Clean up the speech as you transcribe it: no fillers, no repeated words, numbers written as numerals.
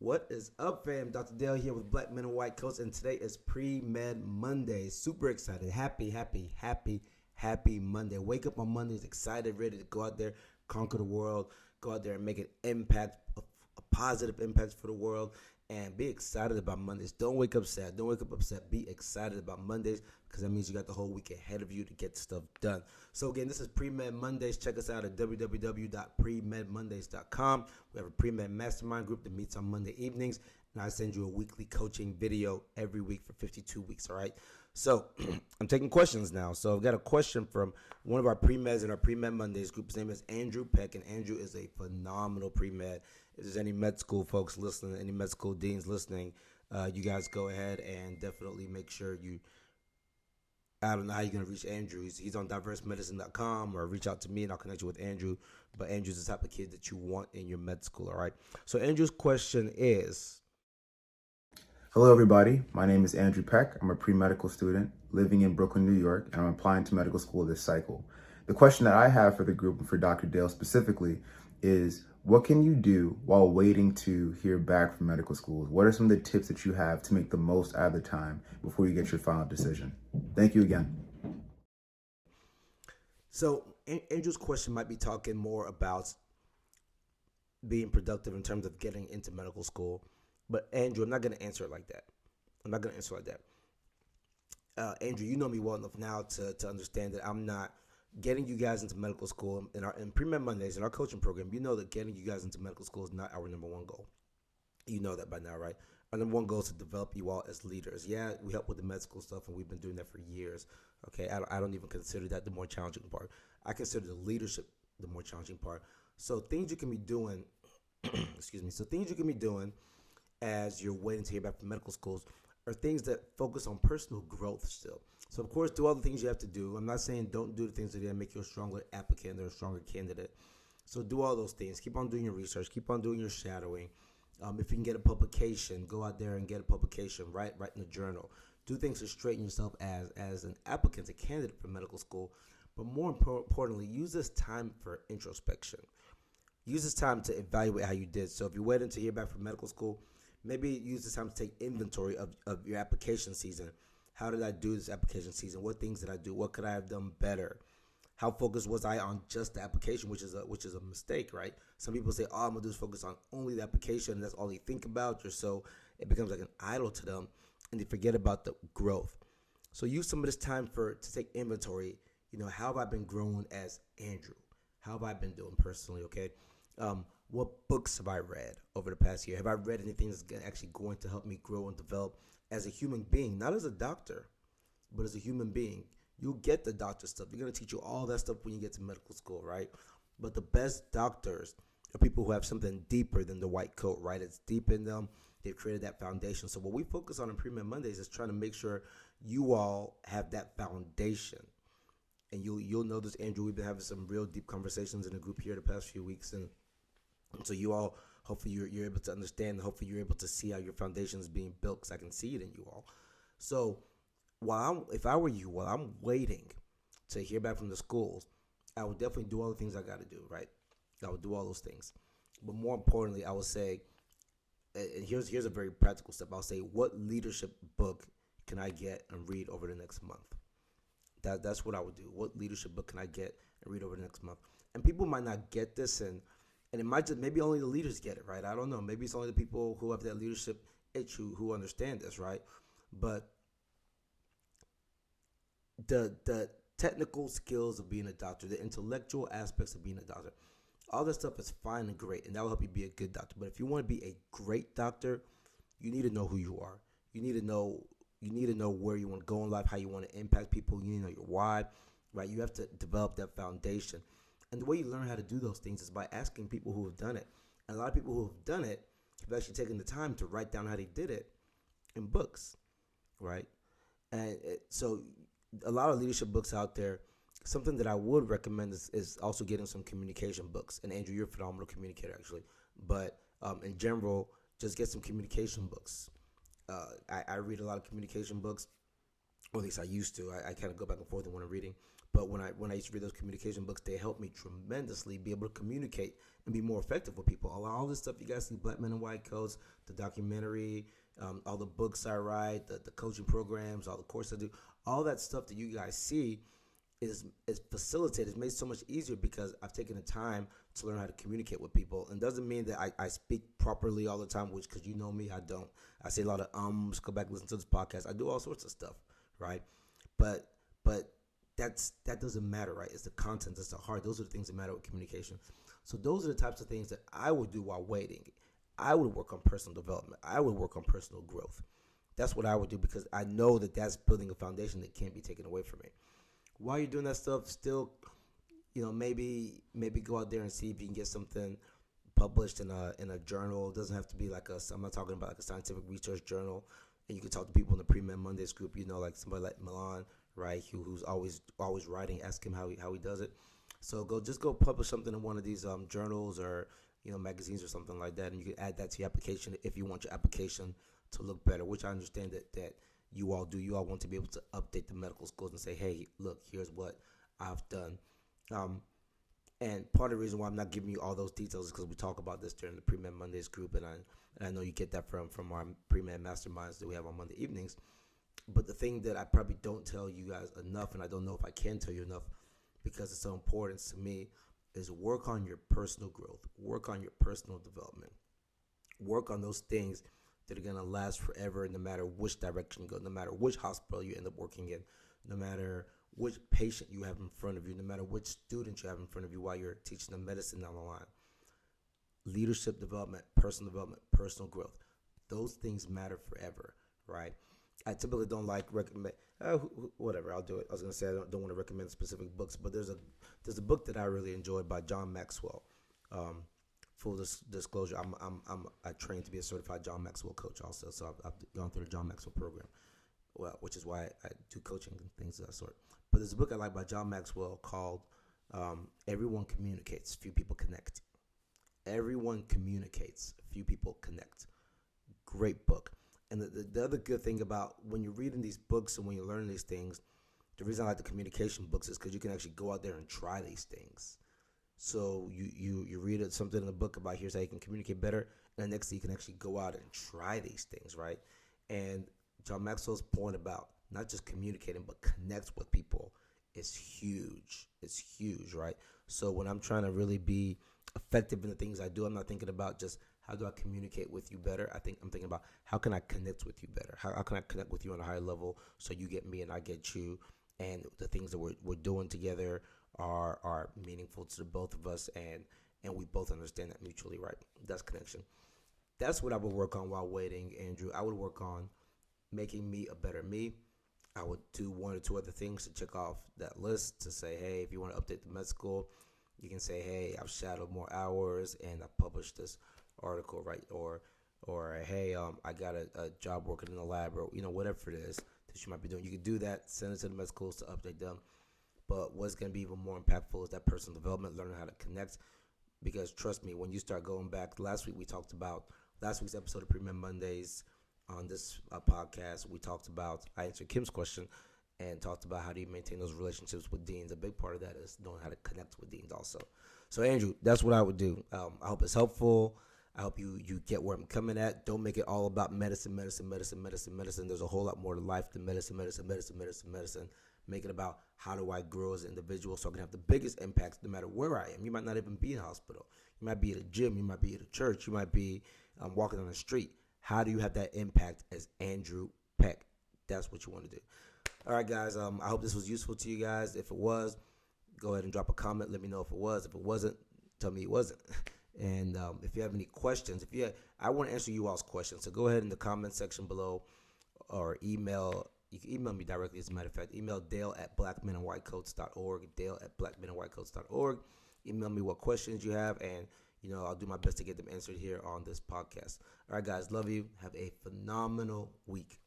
What is up, fam? Dr. Dale here with Black Men and White Coats, and today is PreMed Monday. Super excited. Happy Monday. Wake up on Mondays excited, ready to go out there, conquer the world, go out there and make an impact, a positive impact for the world, and be excited about Mondays. Don't wake up sad. Don't wake up upset. Be excited about Mondays because that means you got the whole week ahead of you to get stuff done. So again, this is PreMed Mondays. Check us out at www.premedmondays.com. We have a PreMed mastermind group that meets on Monday evenings, and I send you a weekly coaching video every week for 52 weeks, all right? So I'm taking questions now. So I've got a question from one of our pre-meds in our PreMed Mondays group. His name is Andrew Peck, and Andrew is a phenomenal pre-med. If there's any med school folks listening, any med school deans listening, you guys go ahead and definitely make sure you, I don't know how you're going to reach Andrew. He's on diversemedicine.com, or reach out to me and I'll connect you with Andrew. But Andrew's the type of kid that you want in your med school, all right? So Andrew's question is... Hello, everybody. My name is Andrew Peck. I'm a pre-medical student living in Brooklyn, New York, and I'm applying to medical school this cycle. The question that I have for the group and for Dr. Dale specifically is, what can you do while waiting to hear back from medical schools? What are some of the tips that you have to make the most out of the time before you get your final decision? Thank you again. So Andrew's question might be talking more about being productive in terms of getting into medical school. But Andrew, I'm not going to answer it like that. Andrew, you know me well enough now to understand that I'm not getting you guys into medical school. In PreMed Mondays, in our coaching program, you know that getting you guys into medical school is not our number one goal. You know that by now, right? Our number one goal is to develop you all as leaders. Yeah, we help with the med school stuff, and we've been doing that for years. Okay, I don't even consider that the more challenging part. I consider the leadership the more challenging part. So things you can be doing, things you can be doing as you're waiting to hear back from medical schools are things that focus on personal growth still. So, of course, do all the things you have to do. I'm not saying don't do the things that are going to make you a stronger applicant or a stronger candidate. So do all those things. Keep on doing your research. Keep on doing your shadowing. If you can get a publication, go out there and get a publication. Write in the journal. Do things to straighten yourself as an applicant, a candidate for medical school. But more importantly, use this time for introspection. Use this time to evaluate how you did. So if you're waiting to hear back from medical school, maybe use this time to take inventory of your application season. How did I do this application season? What things did I do? What could I have done better? How focused was I on just the application, which is a mistake, right? Some people say, all I'm gonna do is focus on only the application, and that's all they think about, or so it becomes like an idol to them, and they forget about the growth. So use some of this time to take inventory. How have I been growing as Andrew? How have I been doing personally, okay? What books have I read over the past year? Have I read anything that's actually going to help me grow and develop as a human being? Not as a doctor, but as a human being. You'll get the doctor stuff. They're going to teach you all that stuff when you get to medical school, right? But the best doctors are people who have something deeper than the white coat, right? It's deep in them. They've created that foundation. So what we focus on in PreMed Mondays is trying to make sure you all have that foundation. And you'll notice, Andrew, we've been having some real deep conversations in the group here the past few weeks, and so you all, hopefully you're able to understand, hopefully you're able to see how your foundation is being built, because I can see it in you all. So if I were you, while I'm waiting to hear back from the schools, I would definitely do all the things I got to do, right? I would do all those things. But more importantly, I would say, and here's a very practical step, I'll say, what leadership book can I get and read over the next month? That's what I would do. What leadership book can I get and read over the next month? And people might not get this, and it might just, maybe only the leaders get it, right? I don't know. Maybe it's only the people who have that leadership itch who understand this, right? But the technical skills of being a doctor, the intellectual aspects of being a doctor, all that stuff is fine and great, and that will help you be a good doctor. But if you want to be a great doctor, you need to know who you are. You need to know where you want to go in life, how you want to impact people. You need to know your why, right? You have to develop that foundation. And the way you learn how to do those things is by asking people who have done it. And a lot of people who have done it have actually taken the time to write down how they did it in books, right? And so a lot of leadership books out there, something that I would recommend is also getting some communication books. And Andrew, you're a phenomenal communicator, actually. But in general, just get some communication books. I read a lot of communication books, or at least I used to. I kind of go back and forth in what I'm reading. But when I used to read those communication books, they helped me tremendously be able to communicate and be more effective with people. All this stuff you guys see, Black Men in White Coats, the documentary, all the books I write, the coaching programs, all the courses I do, all that stuff that you guys see is facilitated. It's made so much easier because I've taken the time to learn how to communicate with people. And doesn't mean that I speak properly all the time, which, because you know me, I don't. I say a lot of go back and listen to this podcast. I do all sorts of stuff, right? But that doesn't matter, right? It's the content, it's the heart. Those are the things that matter with communication. So those are the types of things that I would do while waiting. I would work on personal development. I would work on personal growth. That's what I would do, because I know that that's building a foundation that can't be taken away from me. While you're doing that stuff, still, maybe go out there and see if you can get something published in a journal. It doesn't have to be I'm not talking about like a scientific research journal. And you can talk to people in the PreMed Mondays group, like somebody like Milan, right, who's always writing. Ask him how he does it. So go publish something in one of these journals or magazines or something like that, and you can add that to your application if you want your application to look better. Which I understand that you all do. You all want to be able to update the medical schools and say, hey, look, here's what I've done. And part of the reason why I'm not giving you all those details is because we talk about this during the PreMed Mondays group, and I know you get that from our PreMed masterminds that we have on Monday evenings. But the thing that I probably don't tell you guys enough, and I don't know if I can tell you enough because it's so important to me, is work on your personal growth, work on your personal development, work on those things that are going to last forever, no matter which direction you go, no matter which hospital you end up working in, no matter which patient you have in front of you, no matter which student you have in front of you while you're teaching them medicine down the line. Leadership development, personal growth. Those things matter forever, right? I typically don't recommend, whatever, I'll do it. I was going to say I don't want to recommend specific books, but there's a book that I really enjoyed by John Maxwell. Full disclosure, I trained to be a certified John Maxwell coach also, so I've gone through the John Maxwell program, which is why I do coaching and things of that sort. But there's a book I like by John Maxwell called Everyone Communicates, Few People Connect. Everyone communicates, few people connect. Great book. And the other good thing about when you're reading these books and when you're learning these things, the reason I like the communication books is because you can actually go out there and try these things. So you read something in the book about here's how you can communicate better, and the next thing you can actually go out and try these things, right? And John Maxwell's point about not just communicating but connect with people is huge. It's huge, right? So when I'm trying to really be effective in the things I do, I'm not thinking about just how do I communicate with you better. I'm thinking about how can I connect with you better? How can I connect with you on a higher level so you get me and I get you, and the things that we're doing together are meaningful to the both of us, and we both understand that mutually, right? That's connection. That's what I would work on while waiting, Andrew. I would work on making me a better me. I would do one or two other things to check off that list to say, hey, if you want to update the med school, you can say, hey, I've shadowed more hours and I published this article, right? Or hey, I got a job working in the lab, or whatever it is that you might be doing. You can do that, send it to the med schools to update them. But what's going to be even more impactful is that personal development, learning how to connect. Because trust me, when you start going back, last week we talked about last week's episode of PreMed Mondays on this podcast. We talked about, I answered Kim's question and talked about how do you maintain those relationships with deans. A big part of that is knowing how to connect with deans also. So Andrew, that's what I would do. I hope it's helpful. I hope you get where I'm coming at. Don't make it all about medicine. There's a whole lot more to life than medicine. Make it about how do I grow as an individual so I can have the biggest impact no matter where I am. You might not even be in a hospital. You might be at a gym. You might be at a church. You might be walking on the street. How do you have that impact as Andrew Peck? That's what you want to do. All right, guys. I hope this was useful to you guys. If it was, go ahead and drop a comment. Let me know if it was. If it wasn't, tell me it wasn't. And if you have any questions, I want to answer you all's questions. So go ahead in the comment section below or email. You can email me directly, as a matter of fact. Email Dale@blackmenandwhitecoats.org, Dale@blackmenandwhitecoats.org. Email me what questions you have, and I'll do my best to get them answered here on this podcast. All right, guys, love you. Have a phenomenal week.